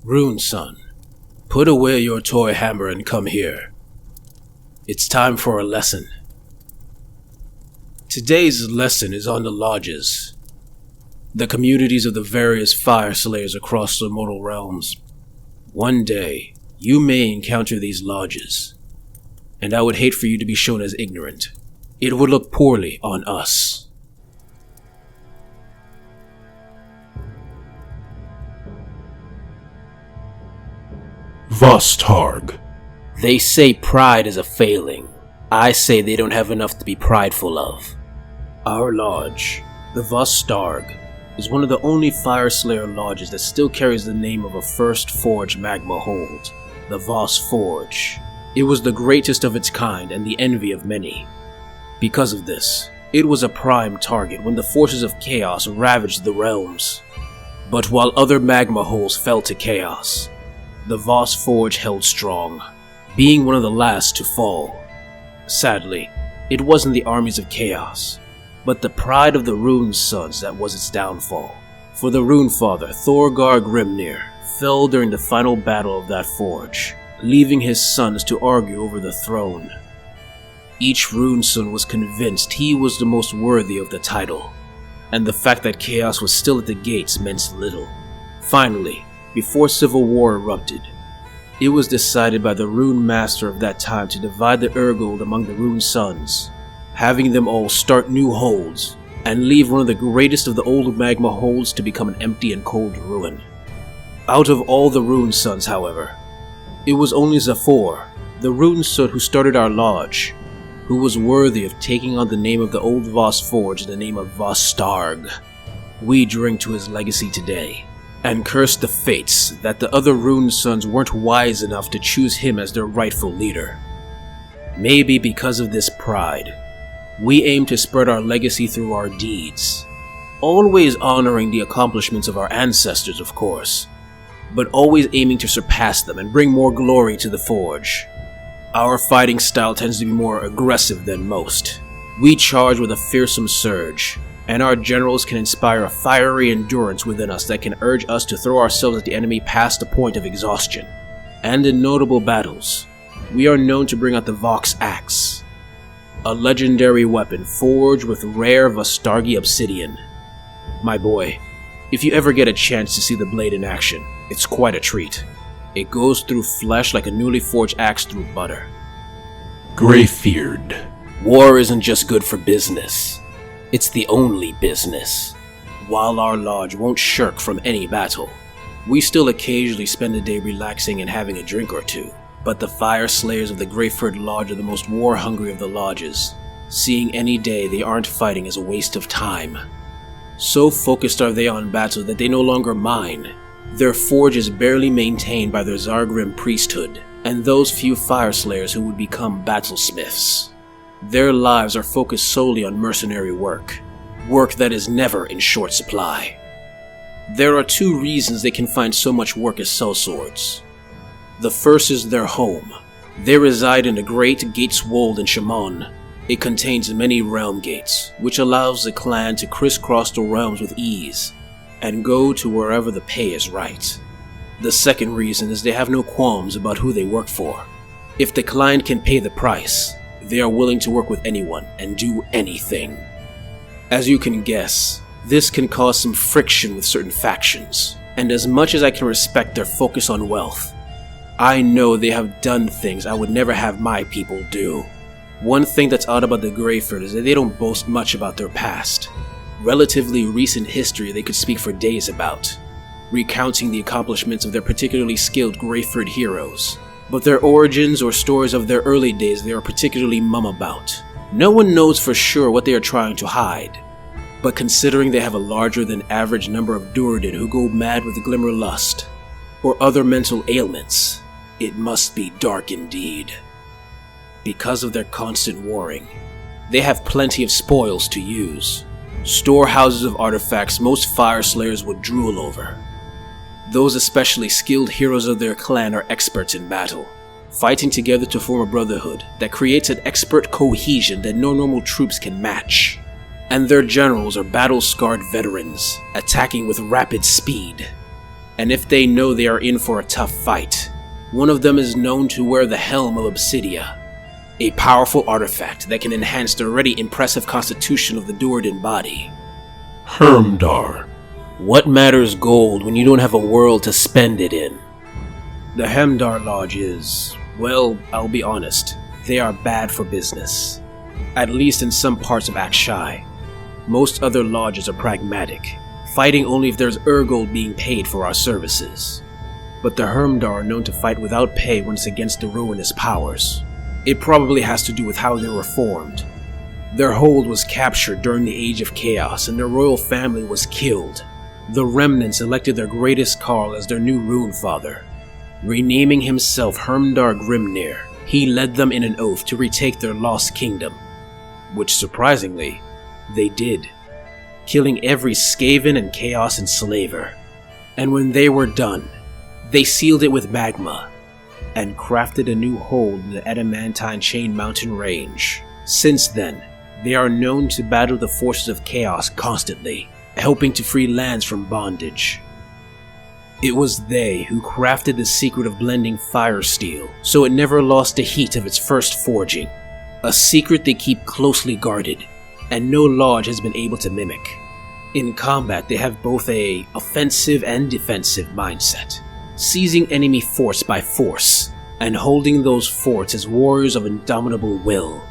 Rune, son, put away your toy hammer and come here. It's time for a lesson. Today's lesson is on the lodges, the communities of the various Fyreslayers across the mortal realms. One day, you may encounter these lodges, and I would hate for you to be shown as ignorant. It would look poorly on us. Vostharg. They say pride is a failing. I say they don't have enough to be prideful of. Our lodge, the Vostharg, is one of the only Fyreslayer lodges that still carries the name of a first forge magma hold, the Voss Forge. It was the greatest of its kind and the envy of many. Because of this, it was a prime target when the forces of chaos ravaged the realms. But while other magma holes fell to chaos, the Voss Forge held strong, being one of the last to fall. Sadly, it wasn't the armies of chaos, but the pride of the Rune Sons that was its downfall. For the Rune Father, Thorgar Grimnir, fell during the final battle of that forge, leaving his sons to argue over the throne. Each Rune Son was convinced he was the most worthy of the title, and the fact that chaos was still at the gates meant little. Finally, before civil war erupted, it was decided by the Rune Master of that time to divide the Urgold among the Rune Sons, having them all start new holds, and leave one of the greatest of the old magma holds to become an empty and cold ruin. Out of all the Rune Sons, however, it was only Zafor, the Rune Son who started our lodge, who was worthy of taking on the name of the old Voss Forge in the name of Vostharg. We drink to his legacy today, and curse the fates that the other Rune Sons weren't wise enough to choose him as their rightful leader. Maybe because of this pride, we aim to spread our legacy through our deeds, always honoring the accomplishments of our ancestors, of course, but always aiming to surpass them and bring more glory to the Forge. Our fighting style tends to be more aggressive than most. We charge with a fearsome surge, and our generals can inspire a fiery endurance within us that can urge us to throw ourselves at the enemy past the point of exhaustion. And in notable battles, we are known to bring out the Vox Axe, a legendary weapon forged with rare Vosthargi obsidian. My boy, if you ever get a chance to see the blade in action, it's quite a treat. It goes through flesh like a newly forged axe through butter. Greyfeared. War isn't just good for business. It's the only business. While our lodge won't shirk from any battle, we still occasionally spend a day relaxing and having a drink or two. But the Fyreslayers of the Greyford Lodge are the most war-hungry of the lodges, seeing any day they aren't fighting as a waste of time. So focused are they on battle that they no longer mind. Their forge is barely maintained by their Zargrim priesthood, and those few Fyreslayers who would become battlesmiths. Their lives are focused solely on mercenary work that is never in short supply. There are two reasons they can find so much work as sellswords. The first is their home. They reside in a great gates walled in Shaman. It contains many realm gates, which allows the clan to crisscross the realms with ease, and go to wherever the pay is right. The second reason is they have no qualms about who they work for. If the client can pay the price, they are willing to work with anyone and do anything. As you can guess, this can cause some friction with certain factions, and as much as I can respect their focus on wealth, I know they have done things I would never have my people do. One thing that's odd about the Greyford is that they don't boast much about their past. Relatively recent history they could speak for days about, recounting the accomplishments of their particularly skilled Greyford heroes. But their origins or stories of their early days they are particularly mum about. No one knows for sure what they are trying to hide, but considering they have a larger than average number of Duradin who go mad with glimmer lust, or other mental ailments, it must be dark indeed. Because of their constant warring, they have plenty of spoils to use, storehouses of artifacts most Fyreslayers would drool over. Those especially skilled heroes of their clan are experts in battle, fighting together to form a brotherhood that creates an expert cohesion that no normal troops can match. And their generals are battle-scarred veterans, attacking with rapid speed. and if they know they are in for a tough fight, one of them is known to wear the Helm of Obsidia, a powerful artifact that can enhance the already impressive constitution of the Duerden body. Hermdar. What matters gold when you don't have a world to spend it in? The Hermdar Lodge is, well, I'll be honest, they are bad for business. At least in some parts of Akshai. Most other lodges are pragmatic, fighting only if there's Urgold being paid for our services. But the Hermdar are known to fight without pay when it's against the ruinous powers. It probably has to do with how they were formed. Their hold was captured during the Age of Chaos and their royal family was killed. The remnants elected their greatest Carl as their new rune father. Renaming himself Hermdar Grimnir, he led them in an oath to retake their lost kingdom. Which surprisingly, they did, killing every Skaven and Chaos enslaver. And when they were done, they sealed it with magma, and crafted a new hold in the Adamantine Chain Mountain Range. Since then, they are known to battle the forces of Chaos constantly, helping to free lands from bondage. It was they who crafted the secret of blending fire steel, so it never lost the heat of its first forging. A secret they keep closely guarded, and no lodge has been able to mimic. In combat, they have both a offensive and defensive mindset, seizing enemy force by force, and holding those forts as warriors of indomitable will.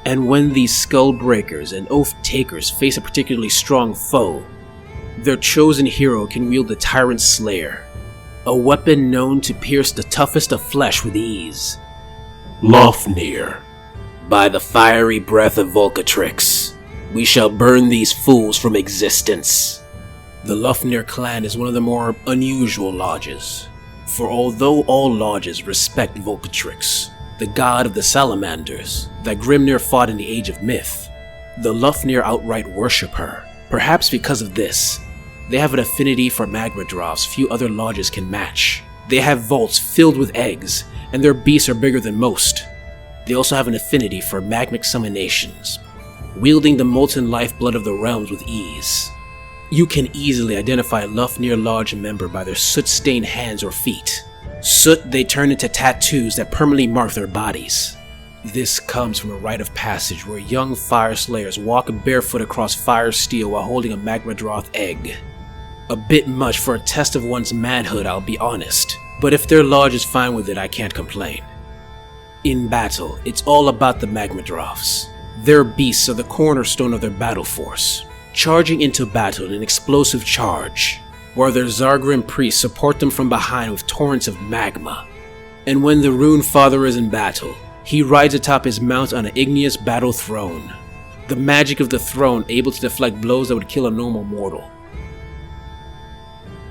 And when these skull breakers and oath takers face a particularly strong foe, their chosen hero can wield the Tyrant Slayer, a weapon known to pierce the toughest of flesh with ease. Lofnir. By the fiery breath of Volcatrix, we shall burn these fools from existence. The Lofnir clan is one of the more unusual lodges, for although all lodges respect Volcatrix, the god of the salamanders that Grimnir fought in the Age of Myth, the Lofnir outright worship her. Perhaps because of this, they have an affinity for magmadroths few other lodges can match. They have vaults filled with eggs, and their beasts are bigger than most. They also have an affinity for magmic summonations, wielding the molten lifeblood of the realms with ease. You can easily identify a Lofnir Lodge member by their soot-stained hands or feet. Soot they turn into tattoos that permanently mark their bodies. This comes from a rite of passage where young Fyreslayers walk barefoot across fire steel while holding a magmadroth egg. A bit much for a test of one's manhood, I'll be honest, but if their lodge is fine with it, I can't complain. In battle, it's all about the magmadroths. Their beasts are the cornerstone of their battle force, charging into battle in an explosive charge, while their Zargrim priests support them from behind with torrents of magma. And when the Rune Father is in battle, he rides atop his mount on an igneous battle throne, the magic of the throne able to deflect blows that would kill a normal mortal.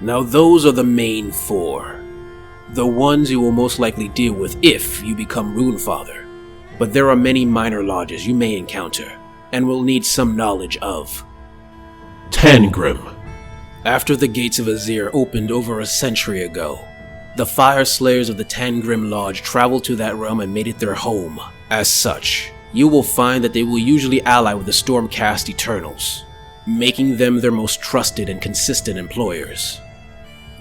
Now those are the main four, the ones you will most likely deal with if you become Rune Father, but there are many minor lodges you may encounter, and will need some knowledge of. Tangrim. After the gates of Azir opened over a century ago, the Fyreslayers of the Tangrim Lodge traveled to that realm and made it their home. As such, you will find that they will usually ally with the Stormcast Eternals, making them their most trusted and consistent employers.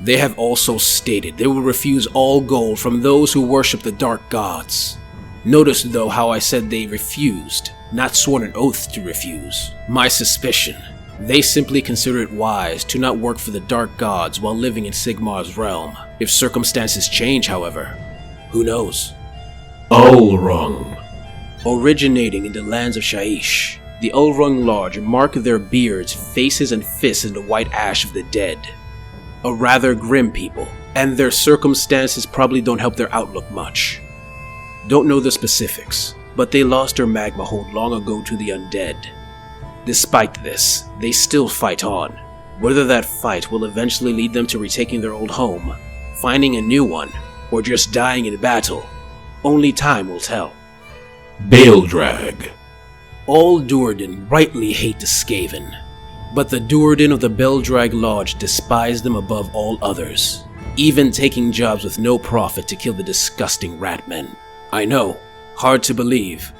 They have also stated they will refuse all gold from those who worship the Dark Gods. Notice though how I said they refused, not sworn an oath to refuse. My suspicion, they simply consider it wise to not work for the Dark Gods while living in Sigmar's realm. If circumstances change, however, who knows? Ulrung. Originating in the lands of Shaish, the Ulrung Lodge mark their beards, faces, and fists in the white ash of the dead. A rather grim people, and their circumstances probably don't help their outlook much. Don't know the specifics, but they lost their magma hold long ago to the undead. Despite this, they still fight on. Whether that fight will eventually lead them to retaking their old home, finding a new one, or just dying in battle, only time will tell. Baeldrag. All Duerden rightly hate the Skaven, but the Duerden of the Baeldrag Lodge despise them above all others, even taking jobs with no profit to kill the disgusting ratmen. I know, hard to believe,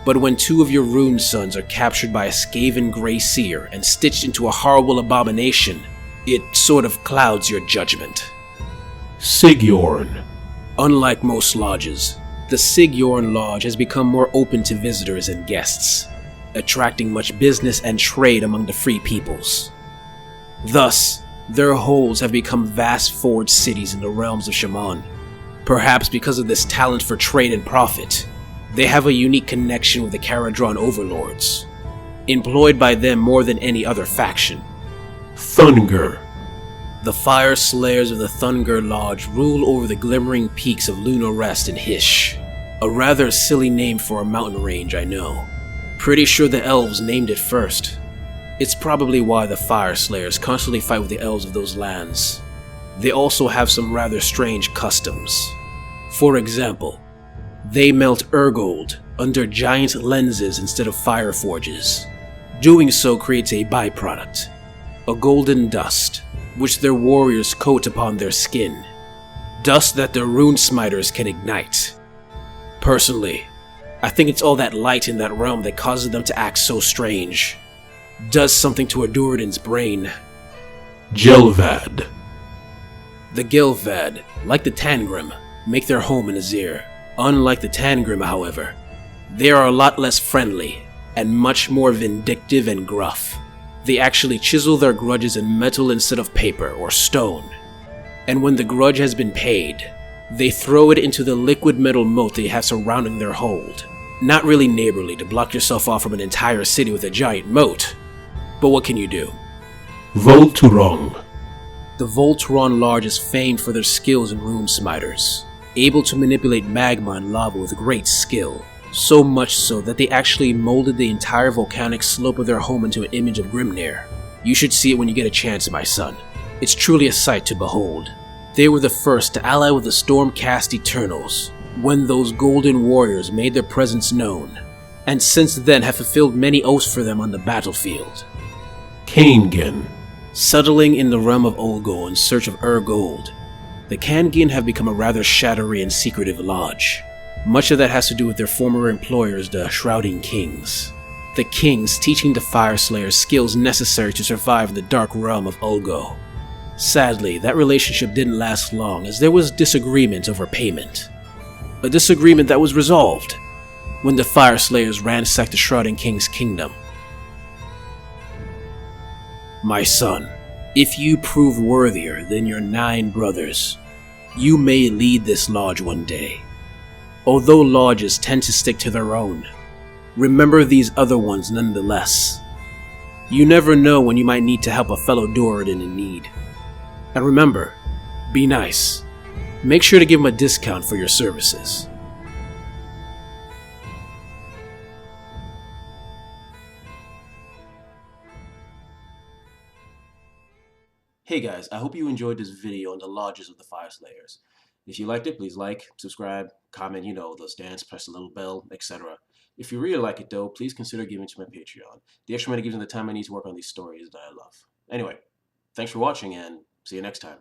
but when two of your Rune sons are captured by a Skaven Grey Seer and stitched into a horrible abomination, it sort of clouds your judgment. Sigyorn. Unlike most lodges, the Sigyorn Lodge has become more open to visitors and guests, attracting much business and trade among the free peoples. Thus, their holds have become vast forged cities in the realms of Shaman. Perhaps because of this talent for trade and profit, they have a unique connection with the Caradron overlords, employed by them more than any other faction. Thunger. The Fyreslayers of the Thunger Lodge rule over the glimmering peaks of Lunar Rest and Hish. A rather silly name for a mountain range, I know. Pretty sure the elves named it first. It's probably why the Fyreslayers constantly fight with the elves of those lands. They also have some rather strange customs. For example, they melt Urgold under giant lenses instead of fire forges. Doing so creates a byproduct, a golden dust, which their warriors coat upon their skin. Dust that their rune smiters can ignite. Personally, I think it's all that light in that realm that causes them to act so strange. Does something to a Duradin's brain. Gelvad. The Gelvad, like the Tangrim, make their home in Azir. Unlike the Tangrim, however, they are a lot less friendly and much more vindictive and gruff. They actually chisel their grudges in metal instead of paper or stone. And when the grudge has been paid, they throw it into the liquid metal moat they have surrounding their hold. Not really neighborly to block yourself off from an entire city with a giant moat, but what can you do? Volturong. The Voltron Lodge is famed for their skills in rune smiters, able to manipulate magma and lava with great skill, so much so that they actually molded the entire volcanic slope of their home into an image of Grimnir. You should see it when you get a chance, my son. It's truly a sight to behold. They were the first to ally with the Stormcast Eternals, when those golden warriors made their presence known, and since then have fulfilled many oaths for them on the battlefield. Kangen. Settling in the realm of Olgo in search of Urgold, the Kangen have become a rather shadowy and secretive lodge. Much of that has to do with their former employers, the Shrouding Kings. The Kings teaching the Fyreslayers skills necessary to survive in the dark realm of Olgo. Sadly, that relationship didn't last long as there was disagreement over payment. A disagreement that was resolved when the Fyreslayers ransacked the Shrouding King's kingdom. My son, if you prove worthier than your 9 brothers, you may lead this lodge one day. Although lodges tend to stick to their own, remember these other ones nonetheless. You never know when you might need to help a fellow Duradin in need. And remember, be nice. Make sure to give him a discount for your services. Hey guys, I hope you enjoyed this video on the lodges of the Fyreslayers. If you liked it, please like, subscribe, comment, those dance, press the little bell, etc. If you really like it though, please consider giving to my Patreon. The extra money gives me the time I need to work on these stories that I love. Anyway, thanks for watching and see you next time.